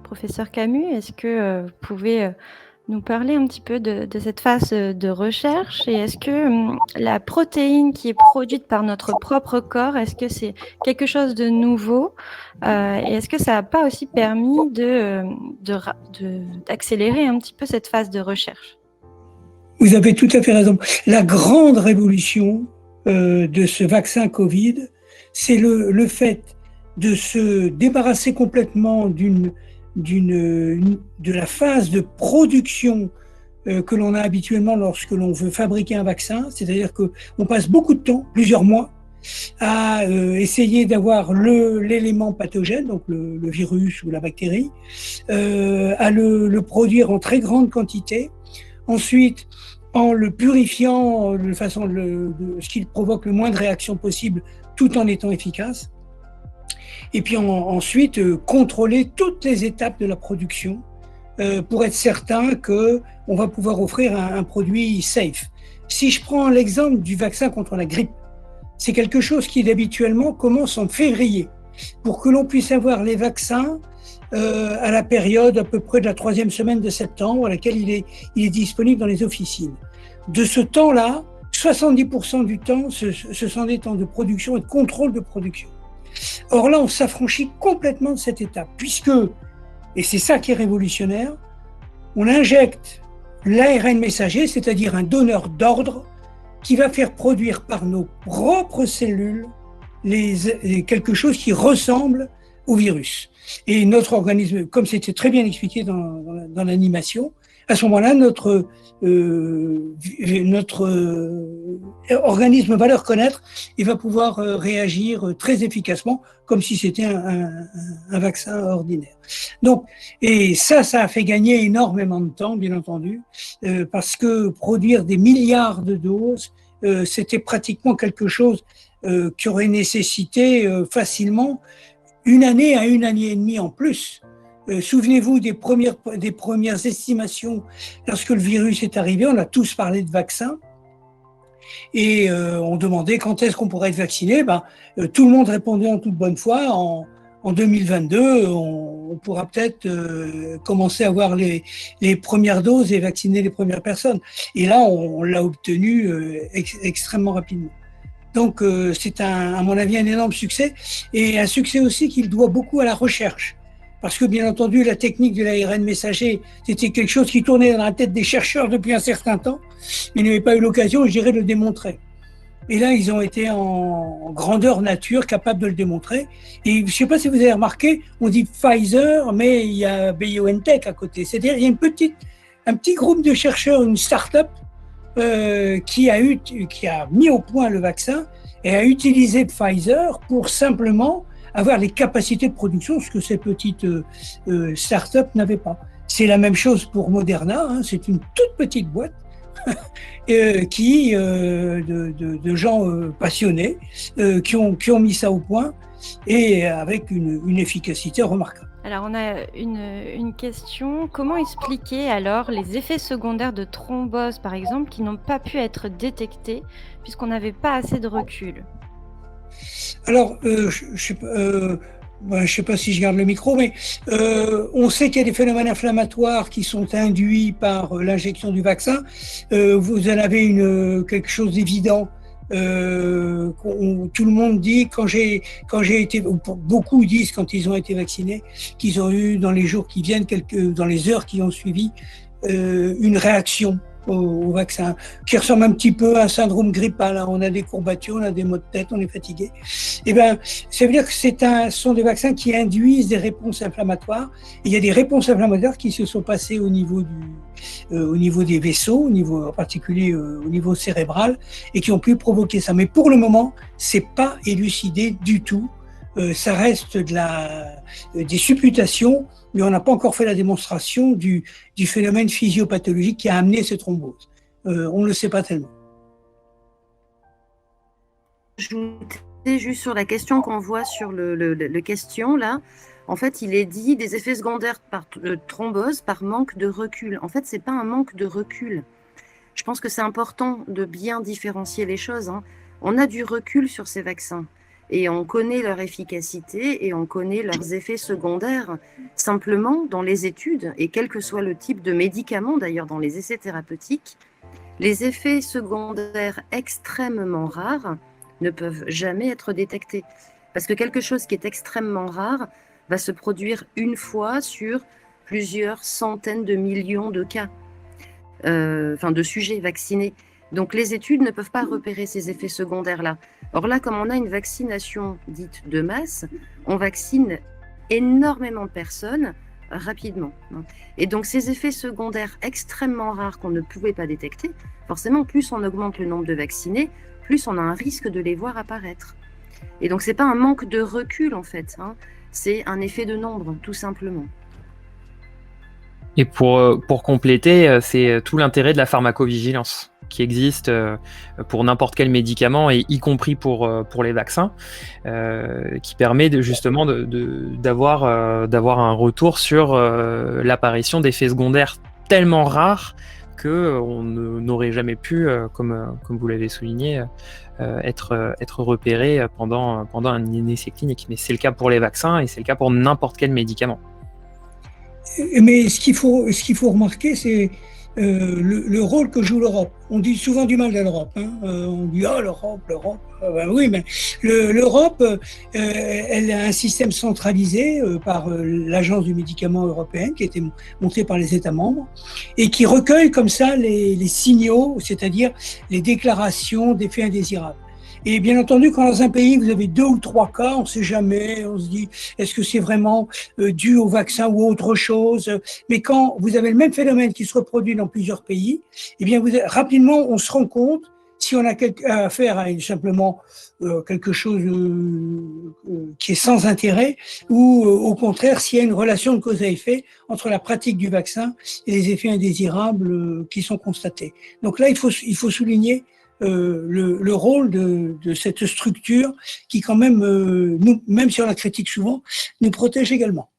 Professeur Camus, est-ce que vous pouvez nous parler un petit peu de cette phase de recherche et est-ce que la protéine qui est produite par notre propre corps, est-ce que c'est quelque chose de nouveau et est-ce que ça n'a pas aussi permis d'accélérer un petit peu cette phase de recherche? Vous avez tout à fait raison. La grande révolution de ce vaccin Covid, c'est le fait de se débarrasser complètement de la phase de production que l'on a habituellement lorsque l'on veut fabriquer un vaccin. C'est-à-dire qu'on passe beaucoup de temps, plusieurs mois, à essayer d'avoir l'élément pathogène, donc le virus ou la bactérie, à le produire en très grande quantité. Ensuite, en le purifiant de façon ce qui provoque le moins de réactions possible tout en étant efficace. Et puis ensuite, contrôler toutes les étapes de la production pour être certain qu'on va pouvoir offrir un produit safe. Si je prends l'exemple du vaccin contre la grippe, c'est quelque chose qui habituellement commence en février pour que l'on puisse avoir les vaccins à la période à peu près de la 3e semaine de septembre, à laquelle il est disponible dans les officines. De ce temps-là, 70% du temps, ce sont des temps de production et de contrôle de production. Or là, on s'affranchit complètement de cette étape, puisque, et c'est ça qui est révolutionnaire, on injecte l'ARN messager, c'est-à-dire un donneur d'ordre, qui va faire produire par nos propres cellules quelque chose qui ressemble au virus. Et notre organisme, comme c'était très bien expliqué dans l'animation, à ce moment-là, notre organisme va le reconnaître et va pouvoir réagir très efficacement, comme si c'était un vaccin ordinaire. Donc, et ça a fait gagner énormément de temps, bien entendu, parce que produire des milliards de doses, c'était pratiquement quelque chose qui aurait nécessité facilement 1 année à 1 année et demie en plus. Souvenez-vous des premières estimations lorsque le virus est arrivé, on a tous parlé de vaccins et on demandait quand est-ce qu'on pourrait être vacciné. Tout le monde répondait en toute bonne foi, en 2022, on pourra peut-être commencer à avoir les premières doses et vacciner les premières personnes. Et là, on l'a obtenu extrêmement rapidement. Donc c'est à mon avis un énorme succès et un succès aussi qu'il doit beaucoup à la recherche. Parce que bien entendu, la technique de l'ARN messager, c'était quelque chose qui tournait dans la tête des chercheurs depuis un certain temps, mais ils n'avaient pas eu l'occasion, je dirais, de le démontrer. Et là, ils ont été en grandeur nature capables de le démontrer. Et je ne sais pas si vous avez remarqué, on dit Pfizer, mais il y a BioNTech à côté. C'est-à-dire il y a un petit groupe de chercheurs, une start-up, qui a mis au point le vaccin et a utilisé Pfizer pour simplement avoir les capacités de production, ce que ces petites start-up n'avaient pas. C'est la même chose pour Moderna, hein, c'est une toute petite boîte de gens passionnés qui ont mis ça au point et avec une efficacité remarquable. Alors, on a une question. Comment expliquer alors les effets secondaires de thrombose, par exemple, qui n'ont pas pu être détectés puisqu'on n'avait pas assez de recul? Alors, je ne sais pas si je garde le micro, mais on sait qu'il y a des phénomènes inflammatoires qui sont induits par l'injection du vaccin. Vous en avez quelque chose d'évident. Tout le monde dit quand j'ai été, beaucoup disent quand ils ont été vaccinés, qu'ils ont eu dans les jours qui viennent, dans les heures qui ont suivi, une réaction au vaccin, qui ressemble un petit peu à un syndrome grippal. On a des courbatures, on a des maux de tête, on est fatigué. Eh bien, ça veut dire que ce sont des vaccins qui induisent des réponses inflammatoires. Et il y a des réponses inflammatoires qui se sont passées au niveau des vaisseaux, en particulier au niveau cérébral, et qui ont pu provoquer ça. Mais pour le moment, c'est pas élucidé du tout. Ça reste des supputations, mais on n'a pas encore fait la démonstration du phénomène physiopathologique qui a amené ces thromboses. On ne le sait pas tellement. Ajouter juste sur la question qu'on voit sur le question là, en fait, il est dit des effets secondaires par thrombose par manque de recul. En fait, c'est pas un manque de recul. Je pense que c'est important de bien différencier les choses, hein. On a du recul sur ces vaccins. et on connaît leur efficacité et on connaît leurs effets secondaires. Simplement, dans les études, et quel que soit le type de médicament, d'ailleurs dans les essais thérapeutiques, les effets secondaires extrêmement rares ne peuvent jamais être détectés. Parce que quelque chose qui est extrêmement rare va se produire une fois sur plusieurs centaines de millions de cas, de sujets vaccinés. Donc les études ne peuvent pas repérer ces effets secondaires-là. Or là, comme on a une vaccination dite de masse, on vaccine énormément de personnes rapidement. Et donc ces effets secondaires extrêmement rares qu'on ne pouvait pas détecter, forcément, plus on augmente le nombre de vaccinés, plus on a un risque de les voir apparaître. Et donc c'est pas un manque de recul en fait, c'est un effet de nombre, tout simplement. Et pour compléter, c'est tout l'intérêt de la pharmacovigilance qui existe pour n'importe quel médicament, et y compris pour les vaccins, qui permet justement d'avoir un retour sur l'apparition d'effets secondaires tellement rares qu'on n'aurait jamais pu, comme vous l'avez souligné, être repéré pendant un essai clinique. Mais c'est le cas pour les vaccins et c'est le cas pour n'importe quel médicament. Mais ce qu'il faut remarquer, c'est le rôle que joue l'Europe. On dit souvent du mal de l'Europe. On dit « Ah, l'Europe ». Ben oui, mais l'Europe, elle a un système centralisé par l'Agence du médicament européenne, qui a été montée par les États membres, et qui recueille comme ça les signaux, c'est-à-dire les déclarations d'effets indésirables. Et bien entendu, quand dans un pays, vous avez 2 ou 3 cas, on ne sait jamais, on se dit, est-ce que c'est vraiment dû au vaccin ou autre chose? Mais quand vous avez le même phénomène qui se reproduit dans plusieurs pays, eh bien, rapidement, on se rend compte si on a affaire à simplement quelque chose qui est sans intérêt, ou au contraire, s'il y a une relation de cause à effet entre la pratique du vaccin et les effets indésirables qui sont constatés. Donc là, il faut souligner le rôle de cette structure qui quand même, même si on la critique souvent, nous protège également.